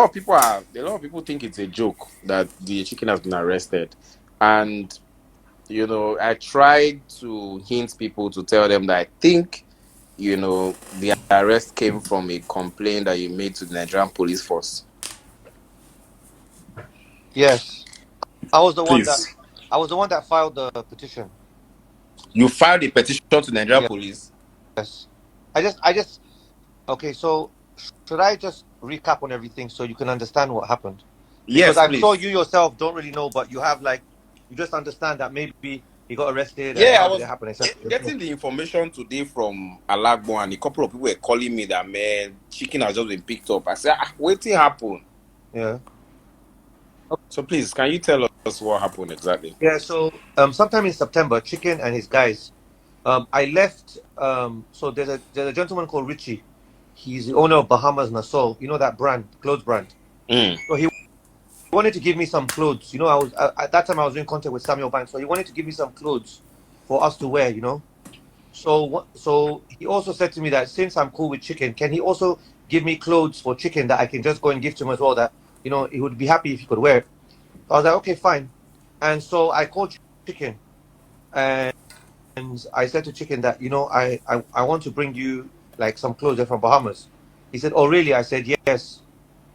a lot of people think it's a joke that the chicken has been arrested, and I tried to hint people to tell them that I think the arrest came from a complaint that you made to the Nigerian police force. Yes, I was the one that Please, filed the petition. you filed a petition to Nigerian Yes. police. I just okay. So should I just recap on everything so you can understand what happened? Because Yes, I'm sure please. you yourself don't really know, but you have like you just understand that maybe he got arrested and Yeah, I how did it was happen, etc. getting the information today from Alagbo, and a couple of people were calling me that, man, chicken has just been picked up. I said, waiting happen. Yeah. So please, can you tell us what happened exactly? Yeah. So sometime in September, Chicken and his guys, I left. So there's a gentleman called Richie. He's the owner of Bahamas Nassau. You know that brand, clothes brand. Mm. So he wanted to give me some clothes. I was at that time I was in contact with Samuel Banks, so he wanted to give me some clothes for us to wear. So he also said to me that since I'm cool with Chicken, can he also give me clothes for Chicken that I can just go and give to him as well? That he would be happy if he could wear it. I was like, okay, fine. And so I called Chicken and I said to Chicken that I want to bring you like some clothes. They're from Bahamas. He said, oh really? I said yes.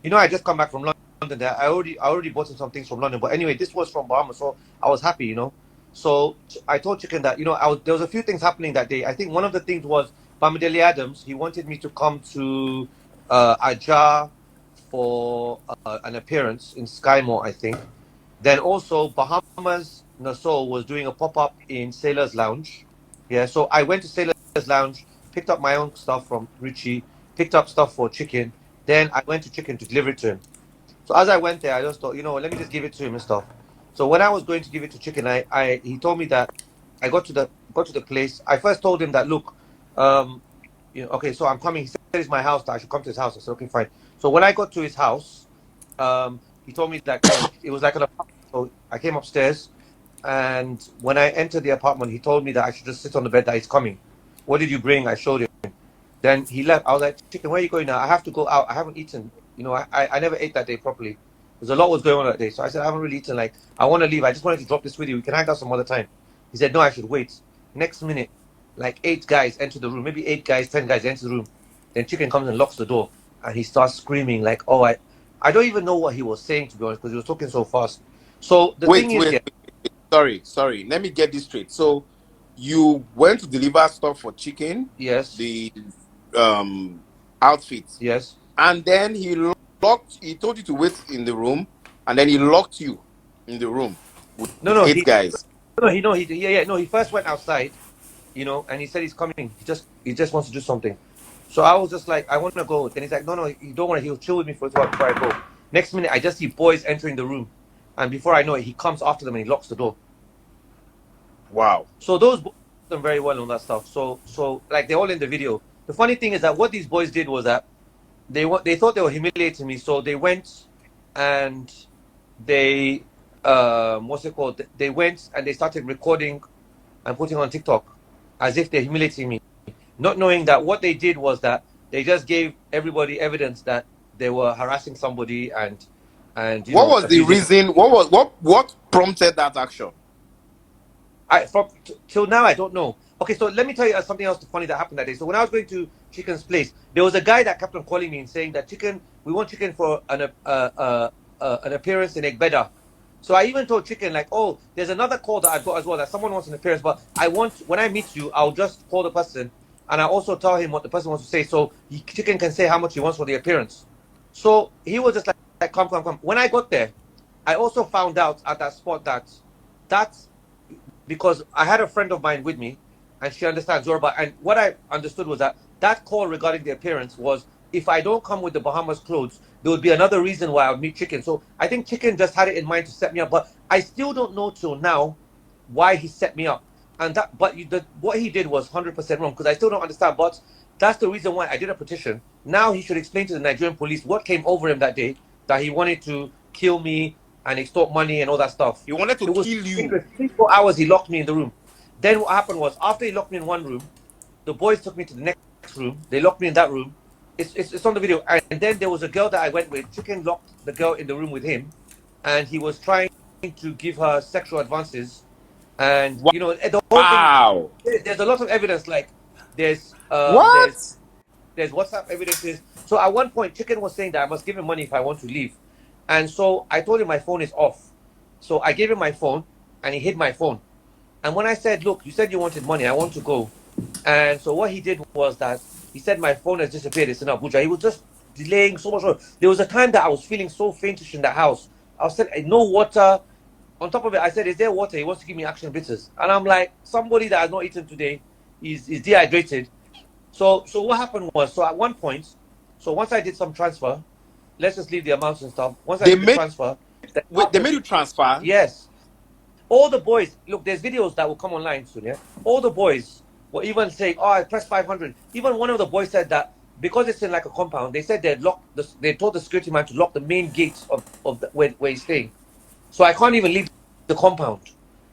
I just come back from London. There, I already bought him some things from London. But anyway, this was from Bahamas, so I was happy. So I told Chicken that there was a few things happening that day. I think one of the things was Bamidele Adams. He wanted me to come to Ajar for an appearance in Skymore, I think. Then also Bahamas Nassau was doing a pop up in Sailors Lounge. Yeah, so I went to Sailors Lounge, picked up my own stuff from Richie, picked up stuff for Chicken. Then I went to Chicken to deliver it to him. So as I went there, I just thought, let me just give it to him and stuff. So when I was going to give it to Chicken, he told me that I got to the place. I first told him that look, okay, so I'm coming. He said it's my house. That I should come to his house. I said okay, fine. So when I got to his house, he told me that it was like an apartment. So I came upstairs, and when I entered the apartment, he told me that I should just sit on the bed. That he's coming. What did you bring? I showed him. Then he left. I was like, Chicken, where are you going now? I have to go out. I haven't eaten. I never ate that day properly. There's a lot was going on that day. So I said, I haven't really eaten. Like, I want to leave. I just wanted to drop this with you. We can hang out some other time. He said, no, I should wait. Next minute, like 8 guys enter the room. Maybe 8 guys, 10 guys enter the room. Then Chicken comes and locks the door. And he starts screaming like, oh, I don't even know what he was saying, to be honest, because he was talking so fast. So the Wait, thing is, wait, yeah, wait. Sorry. Let me get this straight. So you went to deliver stuff for chicken, yes, the outfit, yes. and then he told you to wait in the room, and then he locked you in the room with, No, with no, eight guys. no, he first went outside, and he said he's coming. He just wants to do something. So I was just like, I want to go. Then he's like, no, no, you don't want to. He'll chill with me for a while before I go. Next minute, I just see boys entering the room, and before I know it, he comes after them and he locks the door. Wow. So those boys did them very well on that stuff. So like they're all in the video. The funny thing is that what these boys did was that they thought they were humiliating me, so they went and they what's it called? They went and they started recording and putting on TikTok as if they're humiliating me, not knowing that what they did was that they just gave everybody evidence that they were harassing somebody and What was the abusing. reason? What prompted that action? Till now I don't know. Okay, so let me tell you something else funny that happened that day. So when I was going to Chicken's place, there was a guy that kept on calling me and saying that we want Chicken for an appearance in Egbeda. So I even told Chicken like, oh, there's another call that I've got as well that someone wants an appearance, but when I meet you, I'll just call the person and I also tell him what the person wants to say, so Chicken can say how much he wants for the appearance. So he was just like, come, come, come. When I got there, I also found out at that spot that's because I had a friend of mine with me, and she understands Yoruba. And what I understood was that call regarding the appearance was if I don't come with the Bahamas clothes, there would be another reason why I would meet Chicken. So I think Chicken just had it in mind to set me up, but I still don't know till now why he set me up. And what he did was 100% wrong because I still don't understand. But that's the reason why I did a petition. Now he should explain to the Nigerian police what came over him that day that he wanted to kill me and extort money and all that stuff. He wanted to It was kill you. 3 4 hours he locked me in the room. Then what happened was after he locked me in one room, the boys took me to the next room. They locked me in that room. It's on the video. And then there was a girl that I went with. Chicken locked the girl in the room with him, and he was trying to give her sexual advances. And you know, the whole thing. Wow. There's a lot of evidence. Like there's What? there's WhatsApp evidences. So at one point, Chicken was saying that I must give him money if I want to leave, and so I told him my phone is off. So I gave him my phone, and he hid my phone. And when I said, "Look, you said you wanted money. I want to go," and so what he did was that he said my phone has disappeared. It's in Abuja. He was just delaying so much. There was a time that I was feeling so faintish in the house. I was saying, no water. On top of it, I said, "Is there water?" He wants to give me action bitters, and I'm like, somebody that has not eaten today is dehydrated. So what happened was, so at one point, so once I did some transfer, let's just leave the amounts and stuff. Once I They did the made transfer, wait, they made you transfer? yes, all the boys, look, there's videos that will come online soon, yeah? All the boys were even saying, "Oh, I pressed 500." Even one of the boys said that because it's in like a compound, they said they told the security man to lock the main gates of where he's staying. So I can't even leave the compound.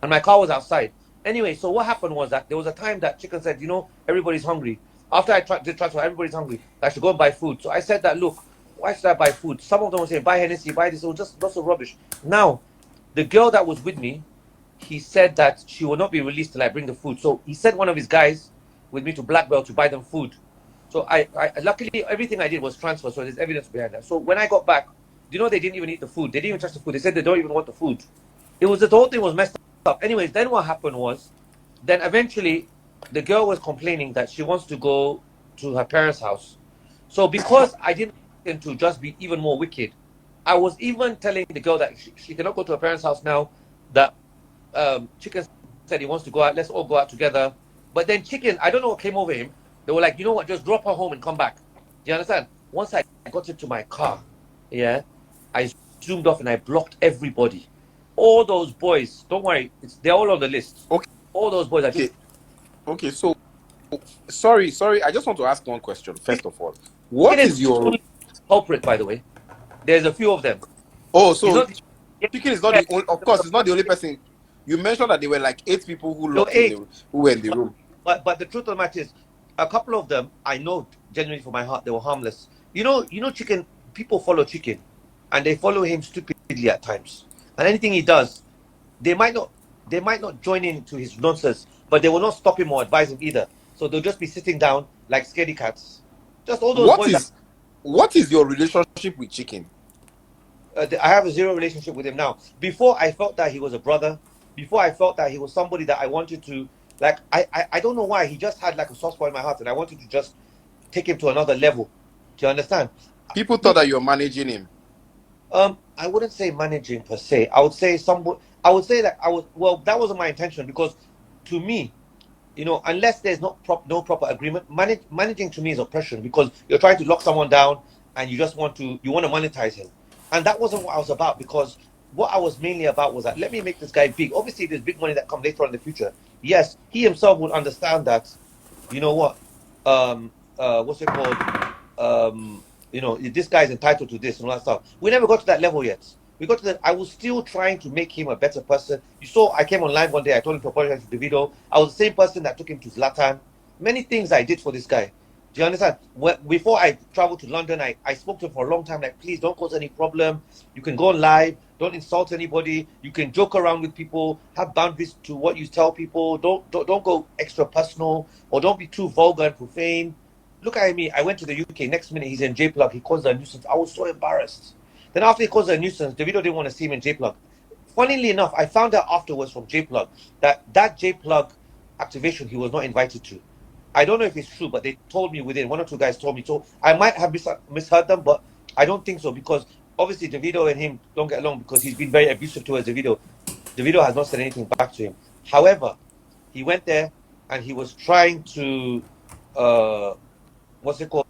And my car was outside. Anyway, so what happened was that there was a time that Chicken said, everybody's hungry. After I did transfer, everybody's hungry. I should go and buy food. So I said that, look, why should I buy food? Some of them were saying, buy Hennessy, buy this. It was just lots of rubbish. Now, the girl that was with me, he said that she will not be released till I bring the food. So he sent one of his guys with me to Black Belt to buy them food. So I luckily everything I did was transfer, so there's evidence behind that. So when I got back, they didn't even eat the food. They didn't even touch the food. They said they don't even want the food. The whole thing was messed up. Anyways, then what happened was, then eventually the girl was complaining that she wants to go to her parents' house. So because I didn't want them to just be even more wicked, I was even telling the girl that she cannot go to her parents' house now. That Chicken said he wants to go out. Let's all go out together. But then Chicken, I don't know what came over him. They were like, you know what? Just drop her home and come back. Do you understand? Once I got into my car, yeah, I zoomed off and I blocked everybody. All those boys, don't worry, they're all on the list. Okay. All those boys, I Okay. just Okay. So sorry. I just want to ask one question first of all. Chicken What is is the your only culprit, by the way. There's a few of them. Oh, He's so not. Chicken is not Yeah, the only, of course, it's not the only person. You mentioned that there were like 8 people there were eight, who were in the room. but the truth of the matter is, a couple of them I know genuinely from my heart they were harmless. Chicken. People follow Chicken, and they follow him stupidly at times. And anything he does, they might not join into his nonsense, but they will not stop him or advise him either. So they'll just be sitting down like scaredy cats. Just all those What boys. is what is your relationship with Chicken? I have a zero relationship with him now. Before I felt that he was a brother. Before I felt that he was somebody that I wanted to like. I don't know why he just had like a soft spot in my heart, and I wanted to just take him to another level. Do you understand? People thought Look, that you were managing him. I wouldn't say managing per se. I would say I would say that I was. Well, that wasn't my intention because, to me, unless there's no proper agreement, managing to me is oppression because you're trying to lock someone down and you want to monetize him, and that wasn't what I was about. Because what I was mainly about was that let me make this guy big. Obviously, there's big money that comes later on in the future. Yes, he himself would understand that. You know what? What's it called? This guy's entitled to this and all that stuff. We never got to that level yet. We got to that. I was still trying to make him a better person. You saw, I came online one day. I told him to apologize to Davido. I was the same person that took him to Zlatan. Many things I did for this guy. Do you understand? Before I traveled to London, I spoke to him for a long time. Like, please don't cause any problem. You can go on live. Don't insult anybody. You can joke around with people. Have boundaries to what you tell people. Don't go extra personal or don't be too vulgar and profane. Look at me. I went to the UK. Next minute, he's in J Plug. He caused a nuisance. I was so embarrassed. Then after he caused a nuisance, Davido didn't want to see him in J Plug. Funnily enough, I found out afterwards from J Plug that J Plug activation he was not invited to. I don't know if it's true, but they told me within one or two guys told me. So I might have misheard them, but I don't think so because obviously Davido and him don't get along because he's been very abusive towards Davido. Davido has not said anything back to him. However, he went there and he was trying to what's it called?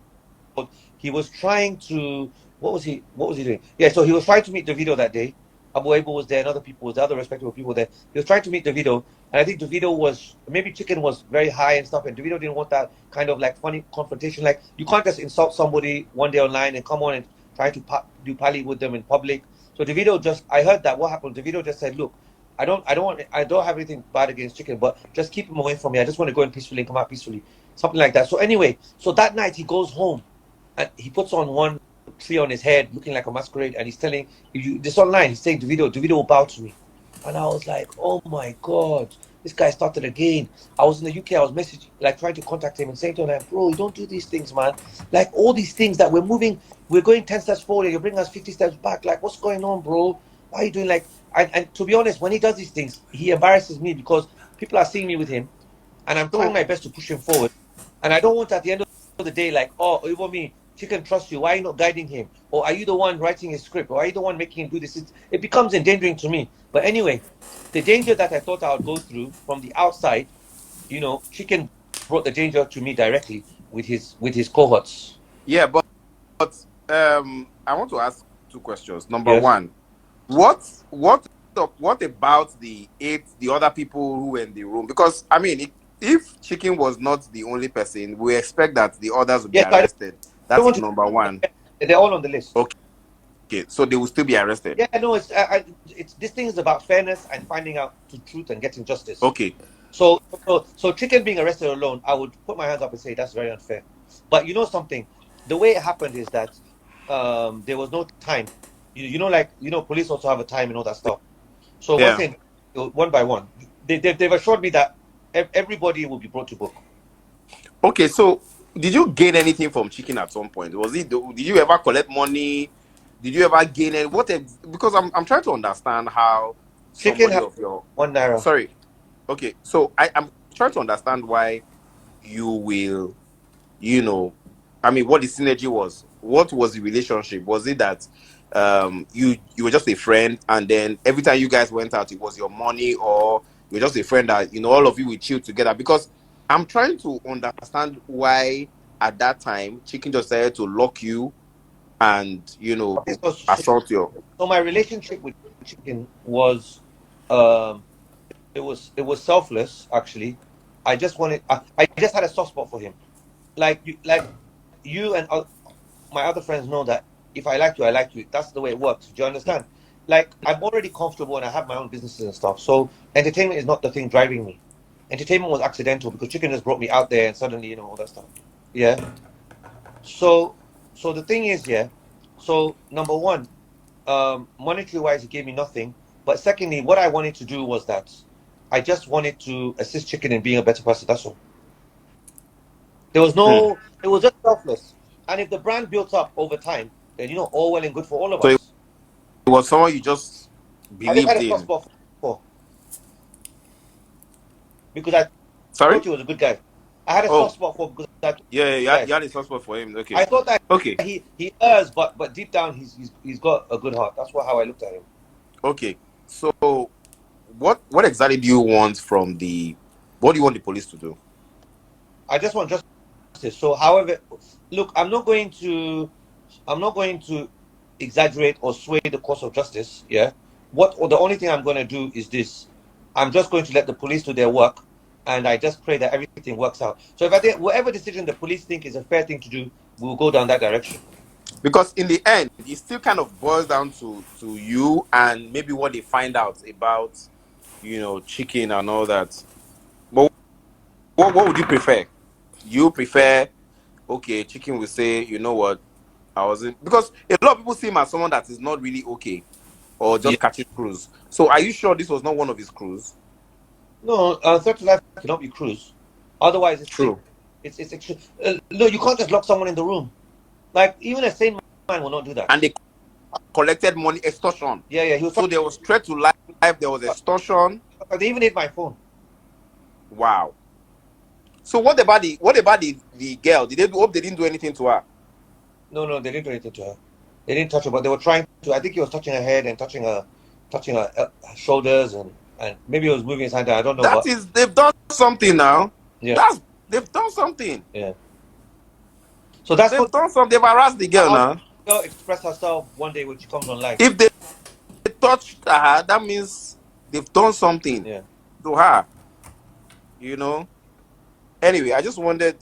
He was trying to what was he doing? Yeah, so he was trying to meet Davido that day. Oyibo was there and other people was there, other respectable people there. He was trying to meet Davido, and I think Davido was maybe Chicken was very high and stuff, and Davido didn't want that kind of like funny confrontation. Like you can't just insult somebody one day online and come on and try to do pally with them in public. So Davido I heard that what happened. Davido just said, "Look, I don't have anything bad against Chicken, but just keep him away from me. I just want to go in peacefully and come out peacefully." Something like that. So anyway, so that night he goes home. and he puts on one tree on his head, looking like a masquerade, and he's telling you this online. He's saying, Davido will bow to me. And I was like, oh my God, this guy started again. I was in the UK, I was messaging, like trying to contact him and saying to him, like, bro, you don't do these things, man. Like all these things that we're going 10 steps forward, you're bringing us 50 steps back. Like, what's going on, bro? Why are you doing like, and to be honest, when he does these things, he embarrasses me because people are seeing me with him and I'm trying So my best to push him forward. And I don't want at the end of the day, like, oh, Oyibo me, Chicken trust you. Why are you not guiding him? Or are you the one writing his script? Or are you the one making him do this? It becomes endangering to me. But anyway, the danger that I thought I would go through from the outside, Chicken brought the danger to me directly with his cohorts. yeah, but I want to ask two questions. Number Yes. one, what about the other people who were in the room? Because I mean, if Chicken was not the only person, we expect that the others will be Yes, I arrested. don't That is want number one. to. They're all on the list. Okay, so they will still be arrested. Yeah, no, it's this thing is about fairness and finding out the truth and getting justice. Okay. So Chicken being arrested alone, I would put my hands up and say that's very unfair. But you know something, the way it happened is that there was no time. Police also have a time and all that stuff. So once Yeah. they one by one, they've assured me that everybody will be brought to book. Okay, so did you gain anything from Chicken at some point? Did you ever collect money? Did you ever gain any because I'm trying to understand how Chicken somebody has of your #1. sorry. Okay, so I'm trying to understand why you will, I mean, what the synergy was. What was the relationship? Was it that you were just a friend, and then every time you guys went out, it was your money, or you're just a friend that all of you will chill together? Because I'm trying to understand why at that time Chicken just decided to lock you and Okay, assault you. so my relationship with Chicken was um it was selfless actually. I just wanted I just had a soft spot for him. Like you and my other friends know that if I like you, I like you. That's the way it works. Do you understand? Like I'm already comfortable and I have my own businesses and stuff. So entertainment is not the thing driving me. Entertainment was accidental because Chicken just brought me out there and suddenly all that stuff. Yeah. So so the thing is, yeah. So number one, monetary wise, it gave me nothing. But secondly, what I wanted to do was that I just wanted to assist Chicken in being a better person. That's all. There was Hmm. no, it was just selfless. And if the brand built up over time, then all well and good for all of So it us. was someone you just I just had believed a soft in. spot for because I Sorry. thought he was a good guy. I had a soft Oh, spot for because I thought yeah, he was a yeah, good guy. you had a soft spot for him. I Okay. thought that Okay. he errs, but deep down he's got a good heart. That's how I looked at him. Okay. So what exactly do you want what do you want the police to do? I just want justice. So, however, look, I'm not going to exaggerate or sway the course of justice. Yeah. Or the only thing I'm going to do is this. I'm just going to let the police do their work, and I just pray that everything works out. So, if I think whatever decision the police think is a fair thing to do, we'll go down that direction. Because in the end, it still kind of boils down to you and maybe what they find out about, Chicken and all that. But what would you prefer? You prefer, okay, Chicken will say, you know what, I wasn't, because a lot of people see him as someone that is not really okay or Yeah. just catching cruise. So are you sure this was not one of his crews? No, threat to life cannot be cruise. Otherwise, True. it's no. You can't just lock someone in the room. Like even a sane man will not do that. And they collected money, extortion. Yeah, yeah. He was So there was threat to life, there was extortion. They even hit my phone. Wow. So what about the girl? Did they hope they didn't do anything to her? No, no, they didn't do anything to her. They didn't touch her, but they were trying to. I think he was touching her head and touching her shoulders, and maybe he was moving his hand down. I don't know, That but is, they've done something now. yeah, They've done something. yeah. So that's They've what done something. They've harassed the girl how the now. girl express herself one day when she comes on live. If they touched her, that means they've done something Yeah. to her. You know. Anyway, I just wanted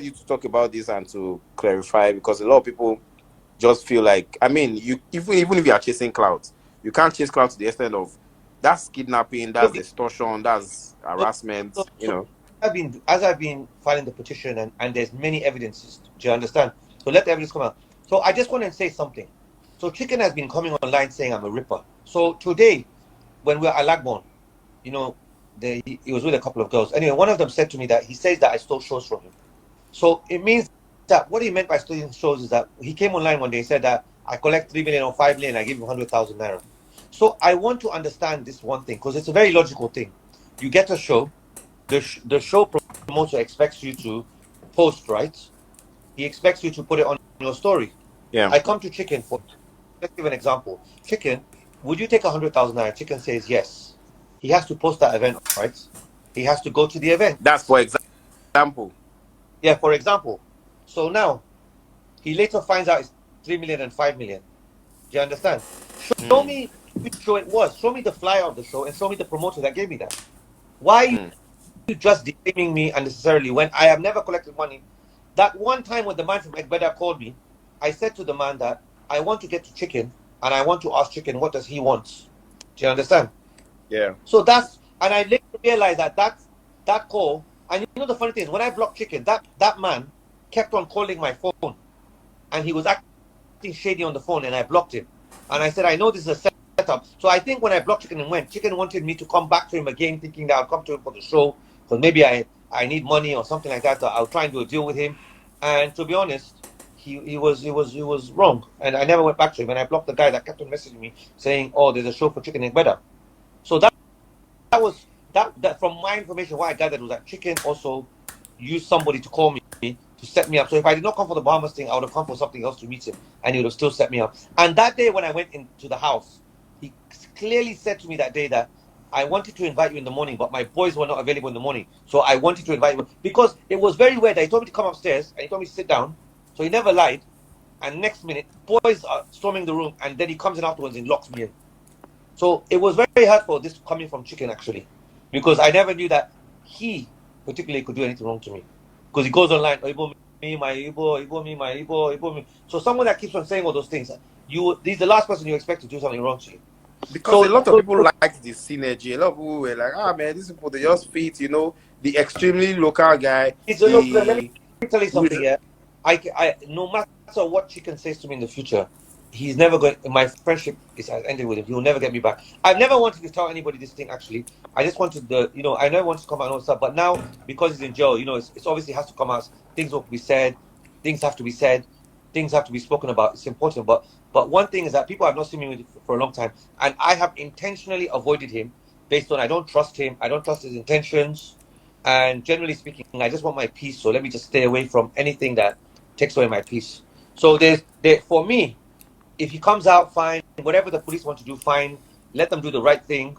you to talk about this and to clarify, because a lot of people just feel like, I mean, you even if you are chasing clout, you can't chase clout to the extent of that's kidnapping, that's Look, extortion, that's so, harassment. so as I've been filing the petition, and there's many evidences. Do you understand? So let the evidence come out. So I just want to say something. So Chicken has been coming online saying I'm a ripper. So today, when we were at Lagborn, you know, he was with a couple of girls. Anyway, one of them said to me that he says that I stole shows from him. So it means that what he meant by stealing shows is that he came online one day and said that I collect 3 million or 5 million, I give him 100,000 naira. So I want to understand this one thing because it's a very logical thing. You get a show, the show promoter expects you to post, right? He expects you to put it on your story. Yeah. I come to Chicken for, let's give an example. Chicken, would you take 100,000 naira? Chicken says yes. He has to post that event, right? He has to go to the event. That's for example. Yeah, for example. So now he later finds out it's 3 million and 5 million. Do you understand? Show Mm, me which show it was. Show me the flyer of the show and show me the promoter that gave me that. Why are mm. you just defaming me unnecessarily when I have never collected money? That one time when the man from Egbeda called me, I said to the man that I want to get to Chicken and I want to ask Chicken what does he want. Do you understand? Yeah. So that's, and I later realized that that call, and you know the funny thing is when I blocked Chicken, that man kept on calling my phone and he was acting shady on the phone and I blocked him. And I said, I know this is a setup. So I think when I blocked Chicken and went, Chicken wanted me to come back to him again, thinking that I'll come to him for the show because maybe I need money or something like that. So I'll try and do a deal with him. And to be honest, he was wrong. And I never went back to him. And I blocked the guy that kept on messaging me saying, oh, there's a show for Chicken and Better. So that was that from my information, what I gathered was that Chicken also used somebody to call me to set me up. So if I did not come for the Bahamas thing, I would have come for something else to meet him, and he would have still set me up. And that day when I went into the house, he clearly said to me that day that I wanted to invite you in the morning, but my boys were not available in the morning, so I wanted to invite you because it was very weird. He told me to come upstairs and he told me to sit down, so he never lied. And next minute, boys are storming the room, and then he comes in afterwards and locks me in. So it was very hurtful, this coming from Chicken, actually, because I never knew that he particularly could do anything wrong to me. Because he goes online, Oyibo me, my Oyibo, Oyibo me, my Oyibo, Oyibo me. So someone that keeps on saying all those things, he's the last person you expect to do something wrong to you. Because a So, lot of people liked the synergy. A lot of people were like, ah, man, these people, they just fit, the extremely local guy, look, let me the. tell you something, yeah. No matter what Chicken says to me in the future, he's never going. My friendship has ended with him. He will never get me back. I've never wanted to tell anybody this thing. Actually, I just wanted I never wanted to come out and all stuff. But now, because he's in jail, it's obviously has to come out. Things will be said. Things have to be said. Things have to be spoken about. It's important. But one thing is that people have not seen me with for a long time, and I have intentionally avoided him based on I don't trust him. I don't trust his intentions. And generally speaking, I just want my peace. So let me just stay away from anything that takes away my peace. So for me, if he comes out, fine. Whatever the police want to do, fine. Let them do the right thing.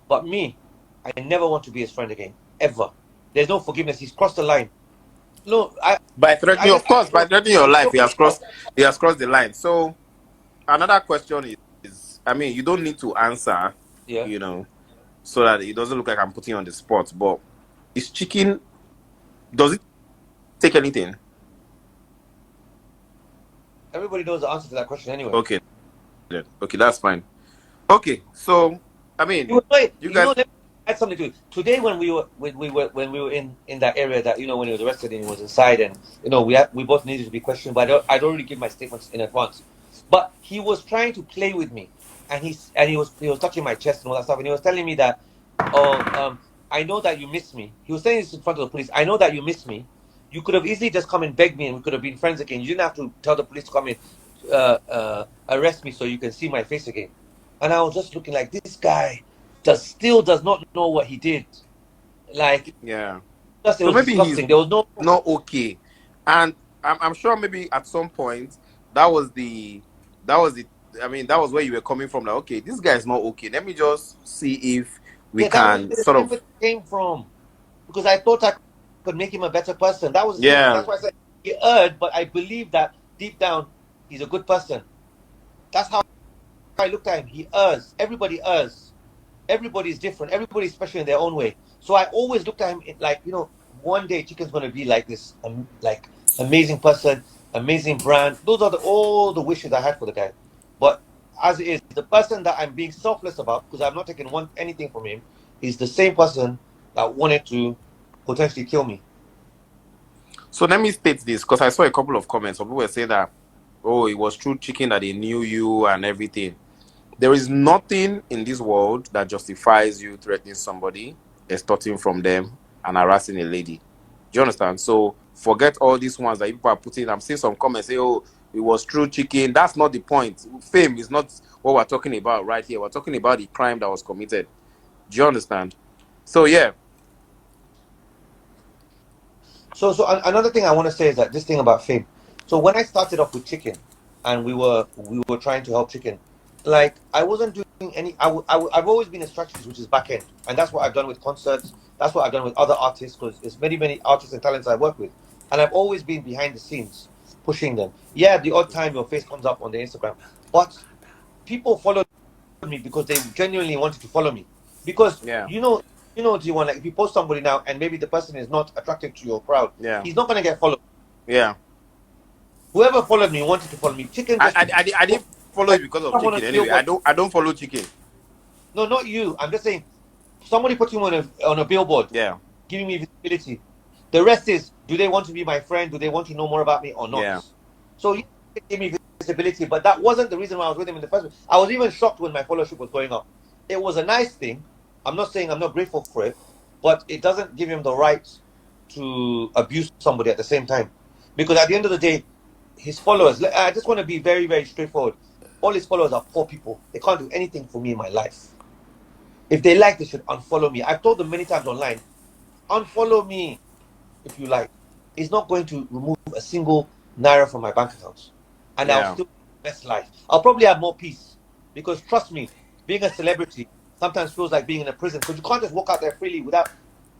But me, I never want to be his friend again, ever. There's no forgiveness. He's crossed the line. No, By I threatening, just of course, by threatening your life, he has no. crossed the line. So another question is, I mean, you don't need to answer, Yeah. you know, so that it doesn't look like I'm putting you on the spot. But is Chicken, does it take anything? Everybody knows the answer to that question anyway. Okay, then. Okay, that's fine. Okay, so I mean, you guys, Let me add something to it. Today, when we were in that area that when he was arrested and he was inside, and we both needed to be questioned, but I don't really give my statements in advance. But he was trying to play with me, and he was touching my chest and all that stuff, and he was telling me that, oh, I know that you miss me. He was saying this in front of the police. I know that you miss me. You could have easily just come and begged me, and we could have been friends again. You didn't have to tell the police to come and arrest me so you can see my face again. And I was just looking like this guy still does not know what he did. Like, yeah. just it So was maybe he's disgusting. There was no. not okay, and I'm sure maybe at some point that was the that was the I mean that was where you were coming from. Like, okay, this guy is not okay. Let me just see if we Yeah, that was can where the sort of. sympathy came from because I thought I could make him a better person. That was the sympathy. Yeah. That's why I said he erred, but I believe that deep down he's a good person. That's how I looked at him. He errs. Everybody errs. Everybody's different. Everybody's special in their own way. So I always looked at him like, one day Chicken's going to be like this, like amazing person, amazing brand. Those are all the wishes I had for the guy. But as it is, the person that I'm being selfless about, because I've not taken anything from him, is the same person that wanted to potentially kill me. So let me state this because I saw a couple of comments. Some people were saying that, oh, it was true chicken that they knew you and everything. There is nothing in this world that justifies you threatening somebody, extorting from them, and harassing a lady. Do you understand? So forget all these ones that people are putting. I'm seeing some comments say, oh, it was true chicken. That's not the point. Fame is not what we're talking about right here. We're talking about the crime that was committed. Do you understand? So yeah. Another thing I want to say is that this thing about fame. So when I started off with chicken, and we were trying to help chicken, like I wasn't doing any. I've always been a strategist, which is back end, and that's what I've done with concerts. That's what I've done with other artists, because there's many artists and talents I work with, and I've always been behind the scenes pushing them. Yeah, the odd time your face comes up on the Instagram, but people followed me because they genuinely wanted to follow me. Because Yeah. G1, like if you post somebody now and maybe the person is not attractive to your crowd, Yeah. he's not gonna get followed. Yeah. Whoever followed me wanted to follow me. Chicken just I didn't follow you like because of someone on chicken. a Anyway, billboard. I don't follow chicken. No, not you. I'm just saying somebody put you on a billboard, Yeah. giving me visibility. The rest is, do they want to be my friend? Do they want to know more about me or not? Yeah. So he gave me visibility, but that wasn't the reason why I was with him in the first place. I was even shocked when my followership was going up. It was a nice thing. I'm not saying I'm not grateful for it, but it doesn't give him the right to abuse somebody at the same time. Because at the end of the day, his followers, I just want to be very straightforward. All his followers are poor people. They can't do anything for me in my life. If they like, they should unfollow me. I've told them many times online, unfollow me if you like. It's not going to remove a single naira from my bank account. And I'll Yeah. still have the best life. I'll probably have more peace. Because trust me, being a celebrity sometimes feels like being in a prison. Because you can't just walk out there freely without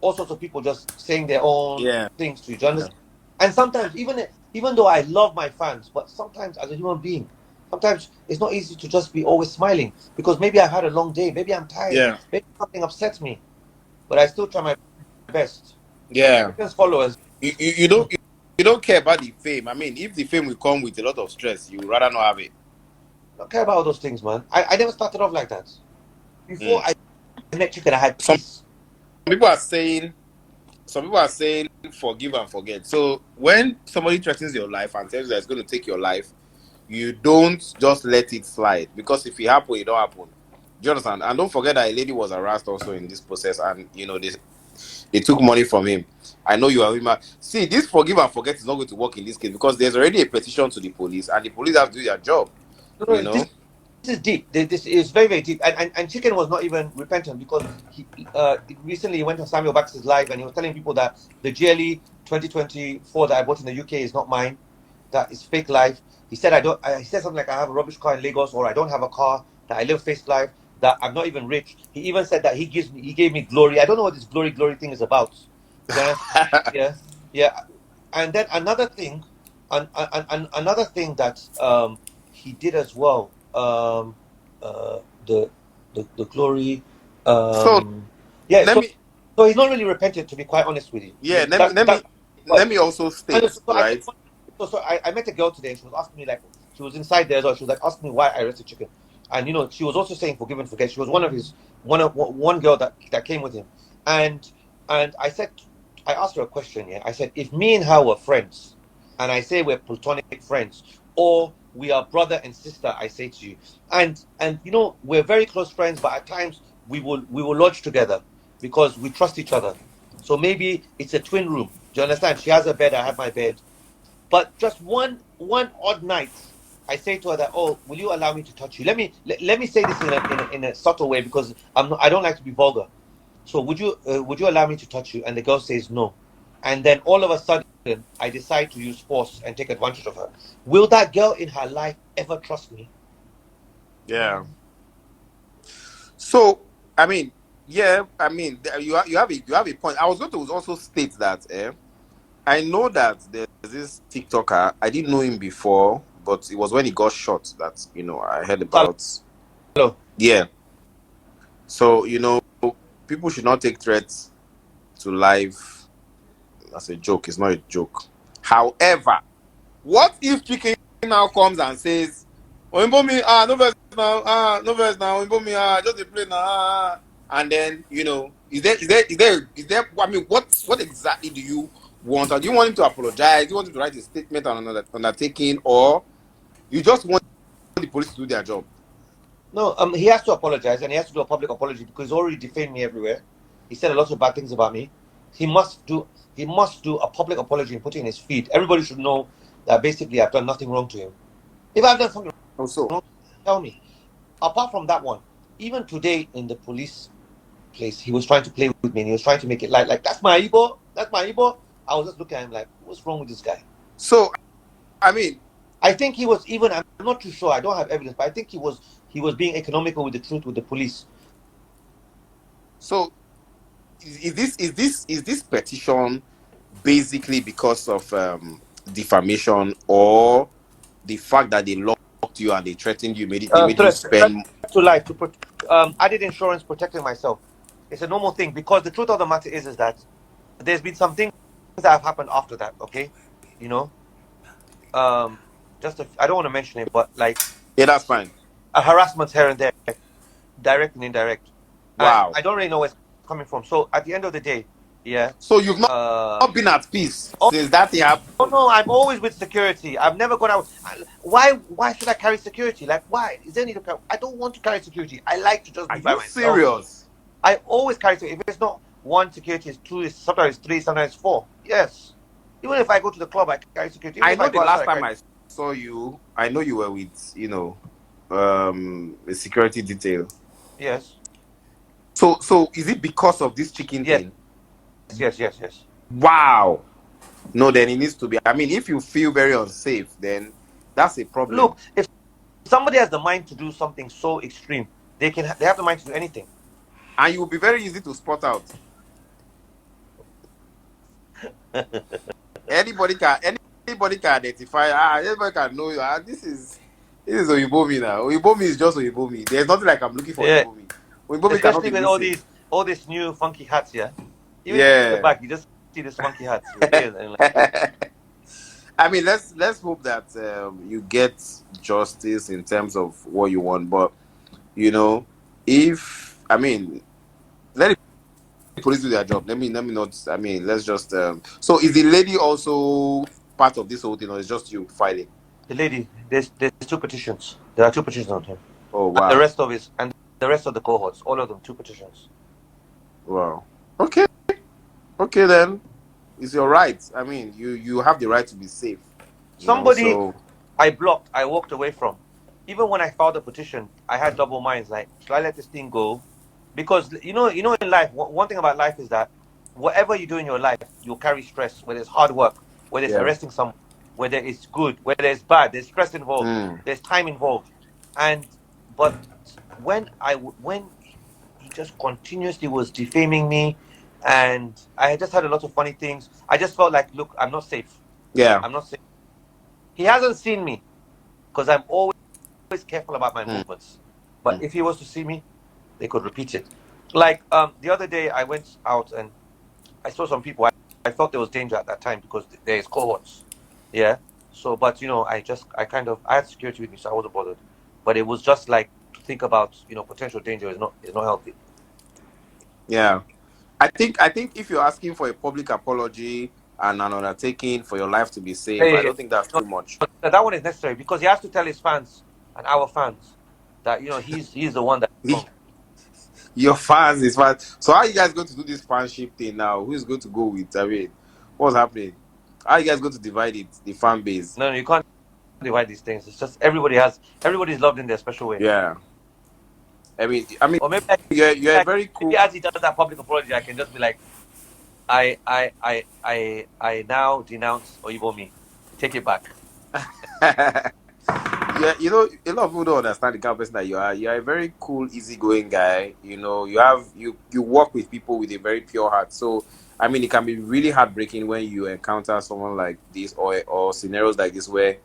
all sorts of people just saying their own Yeah. things to you. Do you understand? And sometimes, even though I love my fans, but sometimes as a human being, sometimes it's not easy to just be always smiling. Because maybe I've had a long day. Maybe I'm tired. Yeah. Maybe something upsets me. But I still try my best. Yeah. Chickens followers, You don't care about the fame. I mean, if the fame will come with a lot of stress, you rather not have it. I don't care about all those things, man. I never started off like that. Before Mm. I met Chicken, I had Some peace. people are saying forgive and forget. So when somebody threatens your life and tells you that it's going to take your life, you don't just let it slide, because if it happen, it don't happen. Do you understand? And don't forget that a lady was harassed also in this process, and they took money from him. I know you are human. See, this forgive and forget is not going to work in this case, because there's already a petition to the police, and the police have to do their job. No, You no, know? this is deep. This is very deep. And Chicken was not even repentant because recently he went on Samuel Baxter's live and he was telling people that the GLE 2024 that I bought in the UK is not mine. That is fake life. He said he said something like I have a rubbish car in Lagos, or I don't have a car, that I live fake life, that I'm not even rich. He even said that he gave me glory. I don't know what this glory thing is about. You understand? Yeah, yeah. And then another thing that he did as well. Uh, the the glory. So Yeah. let me So he's not really repentant, to be quite honest with you. yeah, That's that. let But me also and state, so I said, right? so I met a girl today, and she was asking me, like, she was inside there as well. She was like asking me why I arrested Chicken, and she was also saying forgive and forget. She was one girl that came with him, and I said, I asked her a question. Yeah, I said, if me and her were friends, and I say we're platonic friends, or we are brother and sister, I say to you, and we're very close friends, but at times we will lodge together because we trust each other. So maybe it's a twin room. Do you understand? She has her bed, I have my bed. But just one odd night, I say to her that, oh, will you allow me to touch you? Let me say this in a subtle way, because I don't like to be vulgar. So would you allow me to touch you? And the girl says no. And then all of a sudden, I decide to use force and take advantage of her. Will that girl in her life ever trust me? Yeah. So I mean, yeah, I mean, you have a point. I was going to also state that I know that there's this TikToker. I didn't know him before, but it was when he got shot that I heard about. Hello. Yeah. So people should not take threats to life as a joke. It's not a joke. However, what if Chicken now comes and says, "Oyibo me no verse now no verse now Oyibo me just a play now and then is there I mean what exactly do you want? Or do you want him to apologize? Do you want him to write a statement on another undertaking, or you just want the police to do their job? No, he has to apologize, and he has to do a public apology because he's already defamed me everywhere. He said a lot of bad things about me. He must do a public apology and put it in his feed. Everybody should know that basically I've done nothing wrong to him. If I've done something Also, wrong, tell me. Apart from that one, even today in the police place, he was trying to play with me and he was trying to make it like that's my Oyibo, that's my Oyibo. I was just looking at him like, what's wrong with this guy? so I mean, I think he was even. I'm not too sure. I don't have evidence, but I think he was being economical with the truth with the police. so is this petition basically because of defamation, or the fact that they locked you and they threatened you, they made you Threat spend? to life to added insurance protecting myself. It's a normal thing because the truth of the matter is that there's been some things that have happened after that. Okay, you know, I don't want to mention it, but like Yeah, that's fine. a harassment here and there, direct and indirect, and Wow. I don't really know where it's coming from. So at the end of the day, yeah. So you've Uh, not been at peace oh, since that thing happened. oh no, I'm always with security. I've never gone out. Why should I carry security? Like, why? Is there need to carry? I don't want to carry security. I like to just Are be by you myself. serious? I always carry security. If it's not one security, it's two, sometimes it's three, sometimes it's four. Yes. Even if I go to the club, I carry security. Even I if know I the go last outside, I time carry. I saw you, I know you were with, a security detail. Yes. So is it because of this chicken Yes. thing? Yes. Wow. No, then it needs to be. I mean, if you feel very unsafe, then that's a problem. Look, if somebody has the mind to do something so extreme, they have the mind to do anything. And you will be very easy to spot out. Anybody can identify. Anybody can know. This is Oyibo now. Oyibo is just Oyibo. There's nothing like I'm looking for Yeah. Oyibo. Oyibo cannot Especially be with missing. all these new funky hats, yeah. Even in the Yeah. back, you just see these funky hats with ears and like. I mean, let's hope that you get justice in terms of what you want. But if I mean, let the police do their job. Let me not. I mean, let's just. So, is the lady also part of this whole thing, or is just you fighting? The lady, there's two petitions. There are two petitions on him, Oh and wow, the rest of the cohorts, all of them, two petitions. wow. Okay, then it's your right. I mean, you have the right to be safe. Somebody So I blocked, I walked away from. Even when I filed the petition, I had double minds. Like, should I let this thing go? Because in life, one thing about life is that whatever you do in your life, you'll carry stress. Whether it's hard work, whether it's yeah. arresting someone, whether it's good, whether it's bad, there's stress involved, Mm. there's time involved, but when he just continuously was defaming me, and I just had a lot of funny things. I just felt like, look, I'm not safe. Yeah. I'm not safe. He hasn't seen me because I'm always careful about my Mm. movements. But if he was to see me, they could repeat it. Like the other day, I went out and I saw some people. I thought there was danger at that time because there is cohorts. Yeah. So, but I had security with me, so I wasn't bothered. But it was just like to think about potential danger is not healthy. Yeah. I think if you're asking for a public apology and an undertaking for your life to be safe, I Hey, don't think that's no, too much. that one is necessary because he has to tell his fans and our fans that he's the one that's wrong. Your fans is fine. So how are you guys going to do this fanship thing now? Who is going to go with? I mean, what's happening? How are you guys going to divide it, the fan base? No, you can't divide these things. It's just everybody's loved in their special way. Yeah. I mean, Or maybe you're a very cool. as he does that public apology, I can just be like, I now denounce Oyibo me. Take it back. Yeah, a lot of people don't understand the kind of person that you are. You are a very cool, easygoing guy. You work with people with a very pure heart. So I mean, it can be really heartbreaking when you encounter someone like this, or scenarios like this where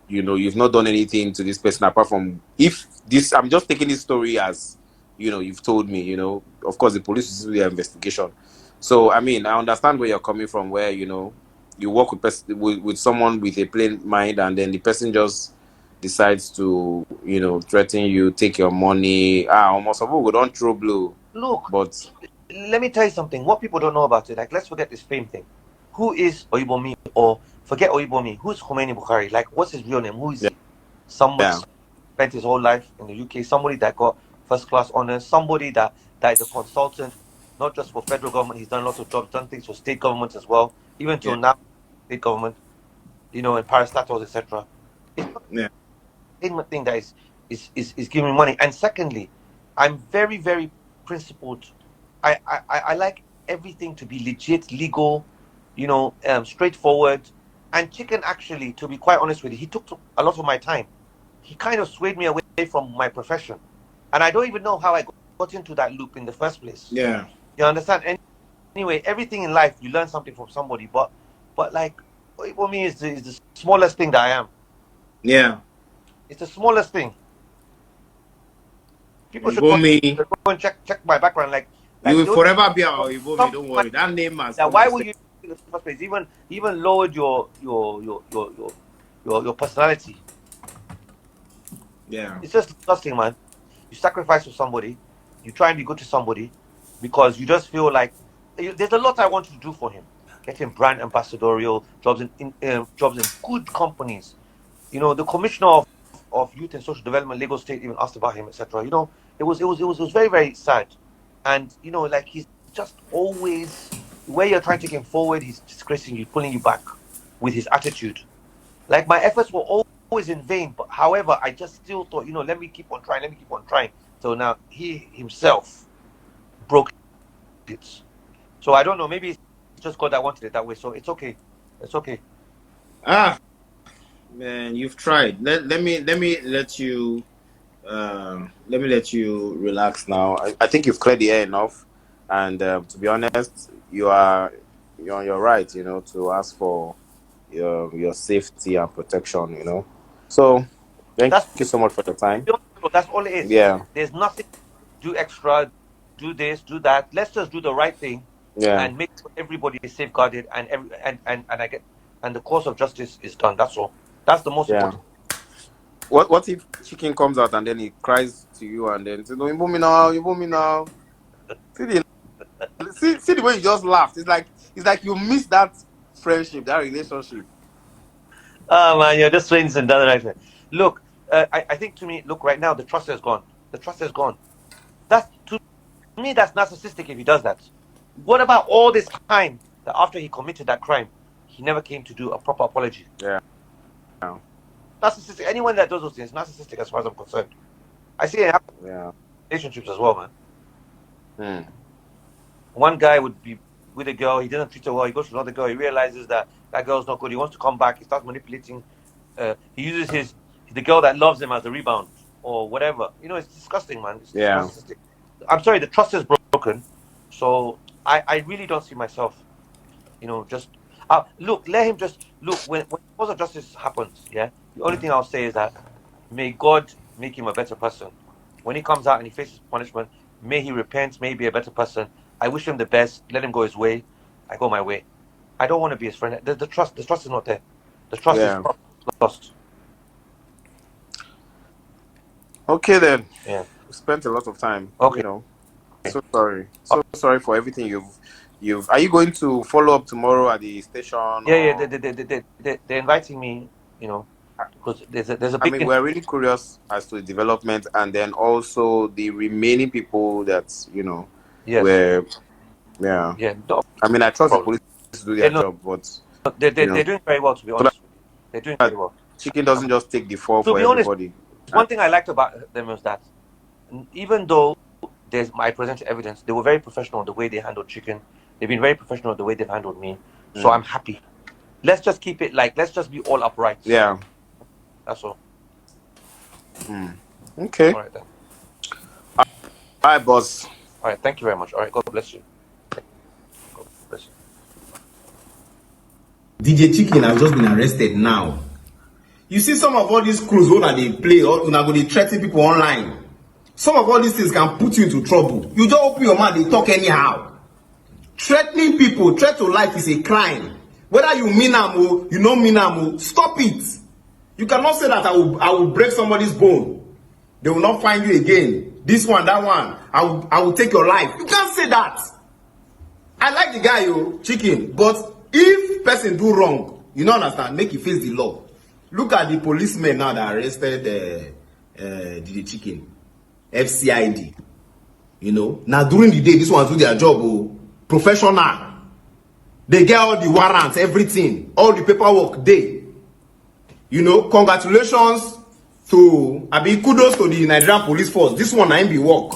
you've not done anything to this person apart from, if this, I'm just taking this story as you've told me. Of course the police will do their investigation. So I mean, I understand where you're coming from, where you work with someone with a plain mind, and then the person just decides to threaten you, take your money. Almost some people don't throw blow. Look, But let me tell you something. What people don't know about it, like let's forget this fame thing. who is Oyibo, or forget Oyibo, who's Khomeini Bukhari? Like, what's his real name? Who is Yeah. he? Somebody Yeah. spent his whole life in the UK, somebody that got first class honors, somebody that is a consultant, not just for federal government. He's done lots of jobs, done things for state governments as well, even till Yeah. now, state government, in parastatals, etc. It's not Yeah. the entertainment thing that is giving me money. And secondly, I'm very, very principled. I like everything to be legit, legal, straightforward. And Chicken, actually, to be quite honest with you, he took a lot of my time. He kind of swayed me away from my profession, and I don't even know how I got into that loop in the first place. Yeah. You understand? Anyway, everything in life you learn something from somebody, but like, for me, is the smallest thing that I am. Yeah. It's the smallest thing. People should go, Ibomi, go and check my background. you Like will the only forever be our Ibomi. some Don't worry. That name has that come why to will stay. you in the first place even lowered your personality? Yeah. It's just disgusting, man. You sacrifice for somebody, you try and be good to somebody because you just feel like there's a lot I want to do for him. Get him brand ambassadorial jobs jobs in good companies. The commissioner of youth and social development, Lagos State, even asked about him, etc. It was very, very sad, and like, he's just always, where you're trying to take him forward, he's disgracing you, pulling you back with his attitude. Like, my efforts were always in vain, but however, I just still thought, let me keep on trying, let me keep on trying. So now he himself broke it. So I don't know, maybe it's just God that wanted it that way. So it's okay. It's okay. Ah, man, you've tried. Let me let you relax now. I think you've cleared the air enough, and to be honest, you're right. To ask for your safety and protection. So thank That's you so much for the time. that's all it is. Yeah. There's nothing do extra, do this, do that. Let's just do the right thing Yeah. and make sure everybody is safeguarded, and and the cause of justice is done. That's all. That's the most Yeah. important. What if Chicken comes out and then he cries to you and then says, "No, you me now, you me now." See see the way you just laughed. It's like you missed that friendship, that relationship. Oh man, you're just saying this in the other direction. Look, I think, to me, look, right now the trust is gone. The trust is gone. That's, to me, that's narcissistic if he does that. What about all this time that after he committed that crime, he never came to do a proper apology? Yeah. Narcissistic. Anyone that does those things is narcissistic, as far as I'm concerned. I see it happen Yeah. in relationships as well, man. Hmm. One guy would be with a girl, he didn't treat her well, he goes to another girl, he realizes that that girl's not good, he wants to come back, he starts manipulating. He uses the girl that loves him as a rebound or whatever. It's disgusting, man. It's Yeah. narcissistic. I'm sorry, the trust is broken. So I really don't see myself, just look, let him just look when cause of justice happens. Yeah, the only thing I'll say is that may God make him a better person. When he comes out and he faces punishment, may he repent, may he be a better person. I wish him the best. Let him go his way. I go my way. I don't want to be his friend. The trust is not there. The trust is Yeah. lost. Okay then. Yeah. We spent a lot of time. Okay. So sorry. So sorry for everything you've. Are you going to follow up tomorrow at the station? Yeah. Or... They're inviting me. Because there's a I big. mean, we're really curious as to the development, and then also the remaining people that Yes. were. Yeah. Yeah. No I mean, I trust the problem. police to do their job, but They're doing very well, to be so honest with you. They're doing very that well. Chicken doesn't just take the fall To for be honest, everybody. one thing I liked about them was that even though I presented evidence, they were very professional in the way they handled Chicken. They've been very professional in the way they've handled me. So I'm happy. Let's just keep it let's just be all upright. Yeah. That's all. Okay. All right then. All right, boss. All right. Thank you very much. All right. God bless you. God bless you. DJ Chicken has just been arrested now. You see some of all these crews that they play, or una go dey threaten people online. Some of all these things can put you into trouble. You just open your mouth, they talk anyhow. Threatening people, threat to life is a crime. Whether you mean am or you no mean am o, stop it. You cannot say that I will break somebody's bone. They will not find you again. This one, that one, I will take your life. You can't say that. I like the guy, Chicken, but If person do wrong, you no understand, make e face the law. Look at the policemen now that arrested DJ Chicken, FCID. You know, now during the day, this one do their job, oh, professional. They get all the warrants, everything, all the paperwork day. You know, congratulations to, kudos to the Nigerian police force. This one ain't be work.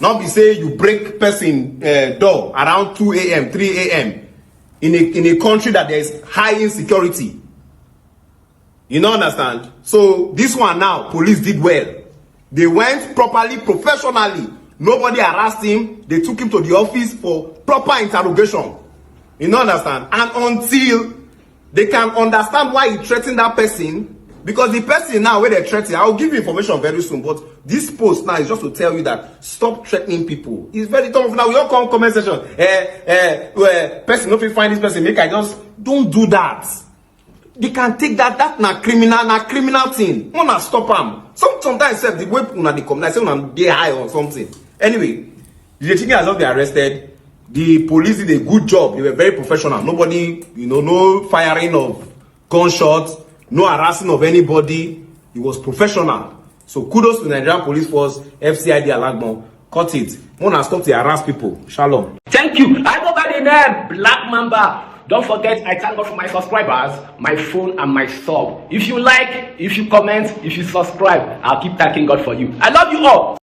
Not be say you break person door around 2 a.m., 3 a.m. in a country that there is high insecurity. You know, understand? So this one now, police did well. They went properly, professionally. Nobody harassed him. They took him to the office for proper interrogation. You know, understand? And until they can understand why he threatened that person, because the person now where they're threatening, I'll give you information very soon, but this post now is just to tell you that stop threatening people. It's very tough. Now we all come comment section. Person, if you find this person, make I just don't do that. They can take that na criminal thing. Wanna stop them. Sometimes the way people they come, like say they high or something. Anyway, the chicken has not been arrested. The police did a good job. They were very professional. Nobody, you know, no firing of gunshots, no harassing of anybody. It was professional. So kudos to the Nigerian Police Force, FCID Alagmo. Cut it. Wanna stop to harass people. Shalom. Thank you. I go by the name Black Mamba. Don't forget, I thank God for my subscribers, my phone, and my sub. If you like, if you comment, if you subscribe, I'll keep thanking God for you. I love you all.